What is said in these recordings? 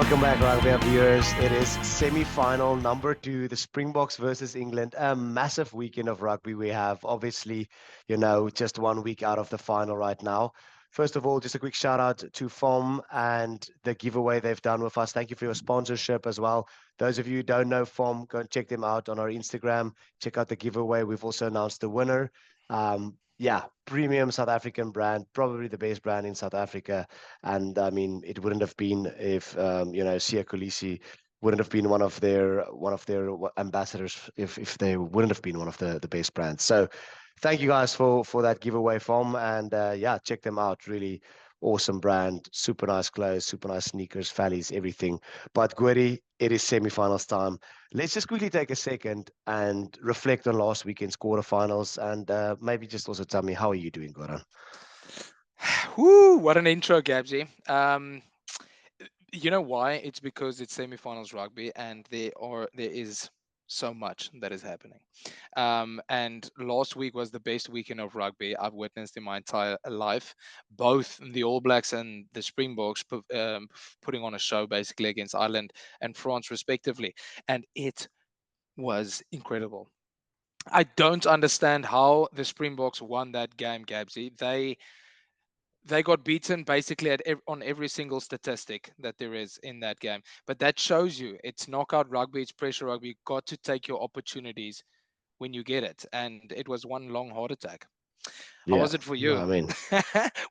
Welcome back, Rugby Hub viewers. It is semi-final number 2, the Springboks versus England. A massive weekend of rugby we have. Obviously, just 1 week out of the final right now. First of all, just a quick shout out to FOM and the giveaway they've done with us. Thank you for your sponsorship as well. Those of you who don't know FOM, go and check them out on our Instagram. Check out the giveaway. We've also announced the winner. Premium South African brand, probably the best brand in South Africa. And I mean, it wouldn't have been if Siya Kolisi wouldn't have been one of their ambassadors if they wouldn't have been one of the best brands. So thank you guys for that giveaway from, and check them out. Really awesome brand, super nice clothes, super nice sneakers, fallies, everything. But Gweri, it is semi-finals time. Let's just quickly take a second and reflect on last weekend's quarterfinals, and maybe just also tell me, how are you doing, Goran? Whoo, what an intro, Gabsy. You know why? It's because it's semifinals rugby, and there is so much that is happening. And last week was the best weekend of rugby I've witnessed in my entire life. Both the All Blacks and the Springboks putting on a show basically against Ireland and France respectively, and it was incredible. I don't understand how the Springboks won that game, Gabsy. They got beaten basically on every single statistic that there is in that game. But that shows you it's knockout rugby, it's pressure rugby. You got to take your opportunities when you get it. And it was one long heart attack. How Yeah, was it for no, you? I mean,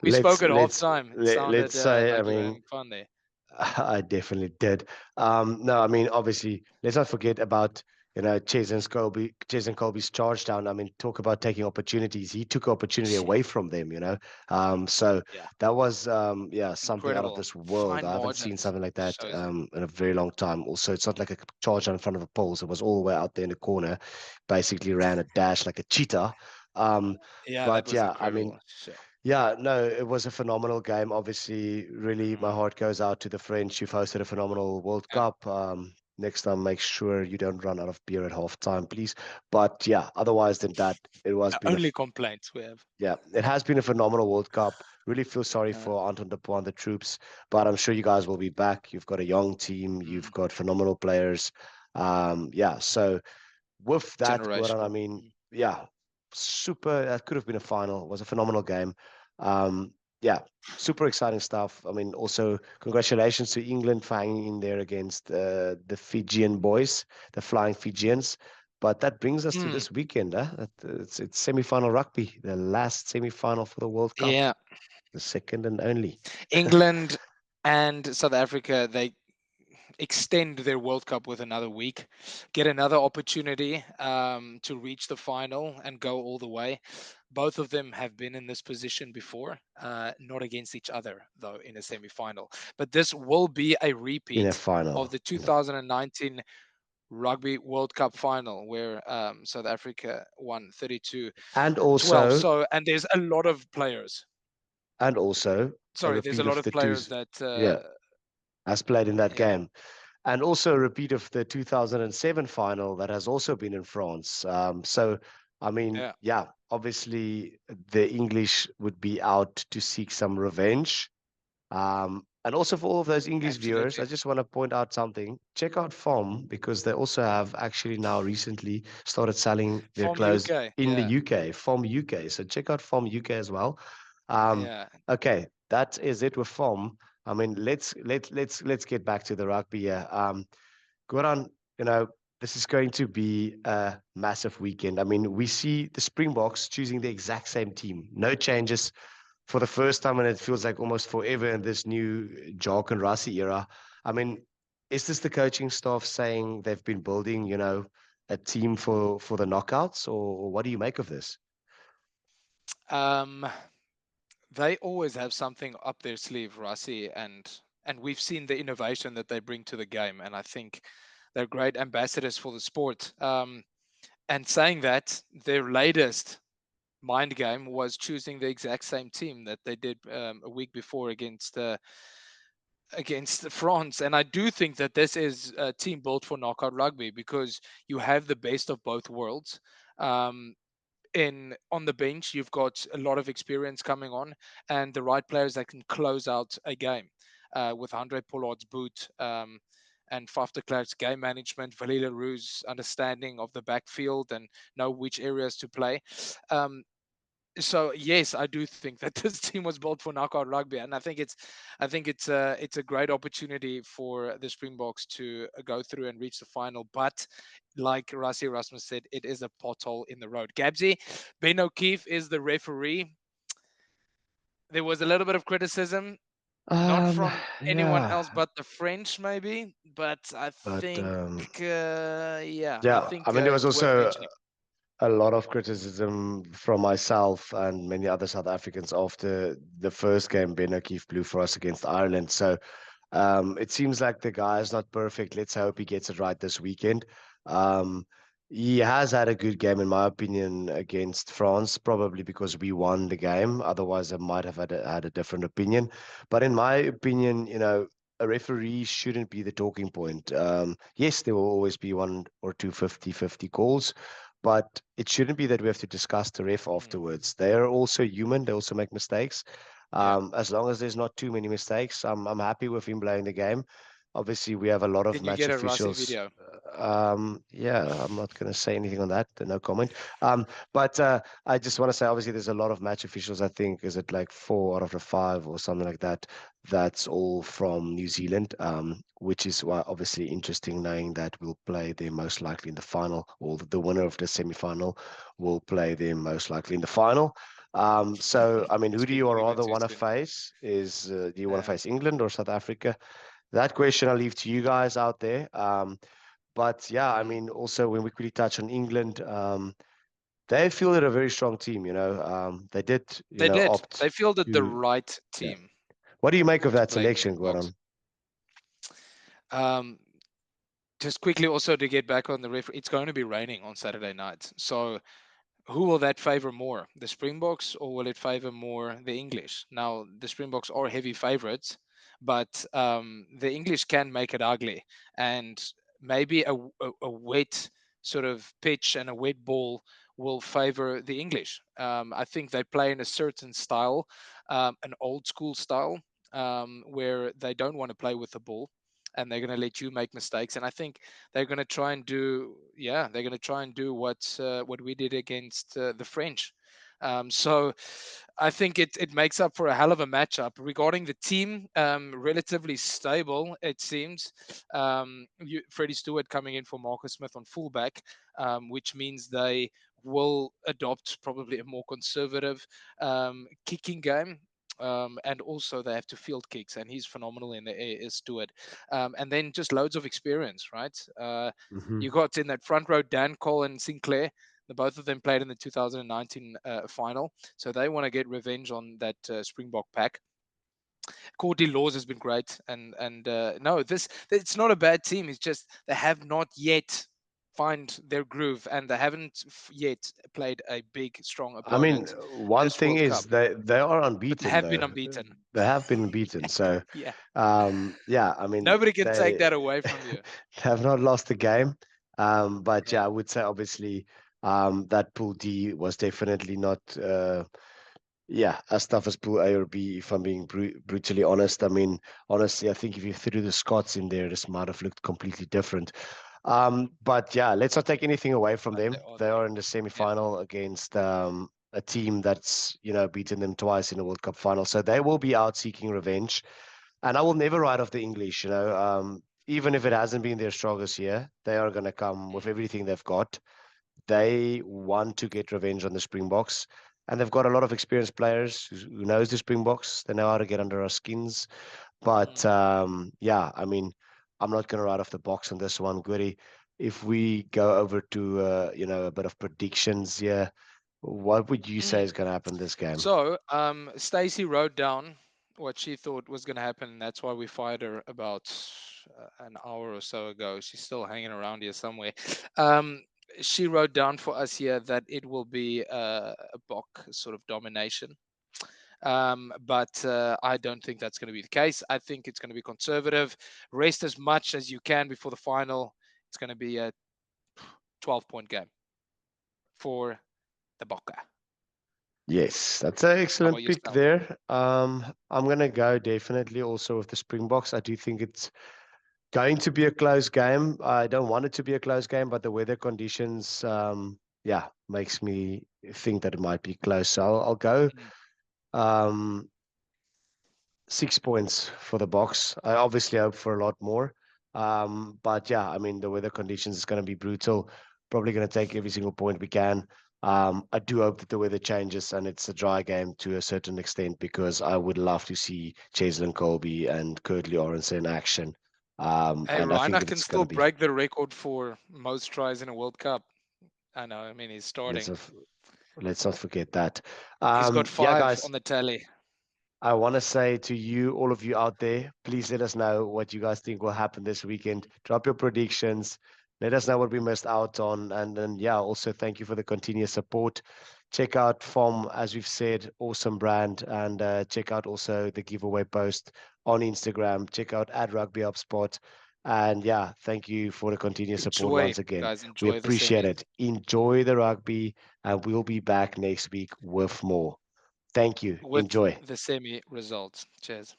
We let's spoke at let's halftime. It let's sounded say, I like you were mean, having fun there. I definitely did. No, I mean, obviously, let's not forget about, Ches and Colby's charge down. I mean, talk about taking opportunities. He took opportunity away from them. So Yeah, that was, something out of incredible. this world. Fine I haven't seen margins something like that shows you. in a very long time. Also, it's not like a charge down in front of a poles. It was all the way out there in the corner, basically ran a dash like a cheetah. Um, Yeah, that but was yeah, I mean, incredible. Shit. yeah, no, it was a phenomenal game. Obviously, really, my Mm, heart goes out to the French who've hosted a phenomenal World yeah. Cup. Next time, make sure you don't run out of beer at halftime, please. But yeah, otherwise than that, it was The been only complaints we have. yeah, it has been a phenomenal World Cup. Really feel sorry Uh, for Anton de Poel and the troops, but I'm sure you guys will be back. You've got a young team. You've mm, got phenomenal players. So with that, Goran, I generational. mean, yeah, super. That could have been a final. It was a phenomenal game. Um, yeah, super exciting stuff. I mean, also congratulations to England for hanging in there against the Fijian boys, the Flying Fijians. But that brings us to Mm, this weekend. It's semi-final rugby, the last semi-final for the World Cup, yeah. the second and only. England and South Africa, they extend their World Cup with another week, get another opportunity to reach the final and go all the way. Both of them have been in this position before, not against each other, though, in a semi final. But this will be a In a repeat of final. the 2019 Rugby World Cup final, where South Africa won 32-12. And also, And there's a lot of players. and also a Sorry, there's a repeat lot of of the two, players that, yeah, as played in that yeah, game. And also a repeat of the 2007 final that has also been in France. I mean, yeah, yeah, obviously the English would be out to seek some revenge. And also for all of those English viewers, absolutely. I just want to point out something. Check out FOM because they also have actually now recently started selling their From clothes UK, in the yeah. UK, FOM UK. So check out FOM UK as well. Um, Yeah. okay, that is it with FOM. I mean, let's get back to the rugby here. Goran, you know, this is going to be a massive weekend. I mean, we see the Springboks choosing the exact same team, no changes for the first time, and it feels like almost forever in this new Jock and Rassie era. I mean, is this the coaching staff saying they've been building, a team for the knockouts, or what do you make of this? Um, they always have something up their sleeve, Rassi, and we've seen the innovation that they bring to the game, and I think they're great ambassadors for the sport. And saying that, their latest mind game was choosing the exact same team that they did a week before against France. And I do think that this is a team built for knockout rugby because you have the best of both worlds. Um, in on the bench, you've got a lot of experience coming on, and the right players that can close out a game. with Andre Pollard's boot. And Faf de Klerk's game management, Valila Rue's understanding of the backfield and know which areas to play. So yes, I do think that this team was built for knockout rugby, and I think it's a great opportunity for the Springboks to go through and reach the final. But like Rassie Erasmus said, it is a pothole in the road. Gabsy, Ben O'Keefe is the referee. There was a little bit of criticism, not Um, from anyone yeah, else but the French, maybe. But I but think, yeah, I yeah, I think mean, there was it's worth also mentioning. a lot of criticism from myself and many other South Africans after the first game Ben O'Keefe blew for us against Ireland. So it seems like the guy is not perfect. Let's hope he gets it right this weekend. Um, he has had a good game, in my opinion, against France, probably because we won the game. Otherwise, I might have had a different opinion. But in my opinion, a referee shouldn't be the talking point. Yes, there will always be one or two 50-50 calls, but it shouldn't be that we have to discuss the ref Mm, afterwards. They are also human. They also make mistakes. yeah. As long as there's not too many mistakes, I'm happy with him playing the game. Obviously, we have a lot of Can you match get a Rassie officials. video? Yeah, I'm not going to say anything on that. No comment. But I just want to say, obviously, there's a lot of match officials. I think is it like 4 out of the 5 or something like that. That's all from New Zealand, which is why obviously interesting knowing that we'll play them most likely in the final, or the winner of the semi-final will play them most likely in the final. So, I mean, who do you Speaking a bit rather too want to soon. face? Do you want to Yeah. face England or South Africa? That question I leave to you guys out there. But yeah, I Mm. mean, also when we quickly touch on England, they fielded a very strong team. They did, They did. opt They fielded the to. right Yeah. team What do you make of to that play in the selection, Springboks. Gordon? Um, just quickly also to get back on the referee, it's going to be raining on Saturday night. So who will that favor more, the Springboks or will it favor more the English? Now, the Springboks are heavy favorites, but the English can make it ugly. And maybe a wet sort of pitch and a wet ball will favor the English. I think they play in a certain style, an old school style, where they don't want to play with the ball and they're going to let you make mistakes. And I think they're going to try and do, yeah, they're going to try and do what we did against the French. So I think it makes up for a hell of a matchup. Regarding the team, relatively stable it seems. Freddie Stewart coming in for Marcus Smith on fullback, which means they will adopt probably a more conservative kicking game. And also they have to field kicks, and he's phenomenal in the air, is Stewart. And then just loads of experience, right? Hmm. You got in that front row Dan Cole and Sinclair. The both of them played in the 2019 final, so they want to get revenge on that Springbok pack. Courtney Laws has been great, and no, this it's not a bad team. It's just they have not yet find their groove, and they haven't yet played a big, strong I mean, opponent one this thing World is Cup, they are but they unbeaten have been though. unbeaten. They have been beaten. So, Yeah, yeah, I mean, nobody can take they that away from you. have not lost the game. But Yeah. yeah, I would say obviously that Pool D was definitely not yeah, as tough as Pool A or B, if I'm being brutally honest. I mean, honestly, I think if you threw the Scots in there, this might have looked completely different. But yeah, let's not take anything away from But they them. are They there. are in the Yeah. semi-final against a team that's, beaten them twice in the World Cup final. So they will be out seeking revenge. And I will never write off the English, even if it hasn't been their strongest year, they are going to come with Mm. everything they've got. They want to get revenge on the Springboks, and they've got a lot of experienced players who knows the Springboks. They know how to get under our skins. But Mm. yeah, I mean, I'm not going to write off the box on this one, Goody. If we go over to a bit of predictions here, what would you say Mm. is going to happen this game? So, Stacy wrote down what she thought was going to happen. And that's why we fired her about an hour or so ago. She's still hanging around here somewhere. Um, she wrote down for us here that it will be a Bok sort of domination. But I don't think that's going to be the case. I think it's going to be conservative. Rest as much as you can before the final. It's going to be a 12-point game for the Bokke. Yes, that's an How about excellent pick yourself? there. I'm gonna go definitely also with the Springboks. I do think it's going to be a close game. I don't want it to be a close game, but the weather conditions, yeah, makes me think that it might be close. So I'll go Mm. um, 6 points for the box. I obviously hope for a lot more. But yeah, I mean, the weather conditions is going to be brutal. Probably going to take every single point we can. I do hope that the weather changes and it's a dry game to a certain extent because I would love to see Cheslin Colby and Kurtley Orange in action. Hey, And I think Reiner that can it's going still to be break the record for most tries in a World Cup. I know. I mean, he's let's starting. not, let's not forget that. He's got Yeah, 5 guys, on the tally. I want to say to you, all of you out there, please let us know what you guys think will happen this weekend. Drop your predictions. Let us know what we missed out on. And then, yeah, also thank you for the continuous support. Check out FOM, as we've said, awesome brand. And check out also the giveaway post on Instagram. Check out at Rugby Hub Spot. And yeah, thank you for the continuous support Enjoy, once again. guys. We Enjoy the appreciate semis. it. Enjoy the rugby, and we'll be back next week with more. Thank you. With Enjoy. the semi results. Cheers.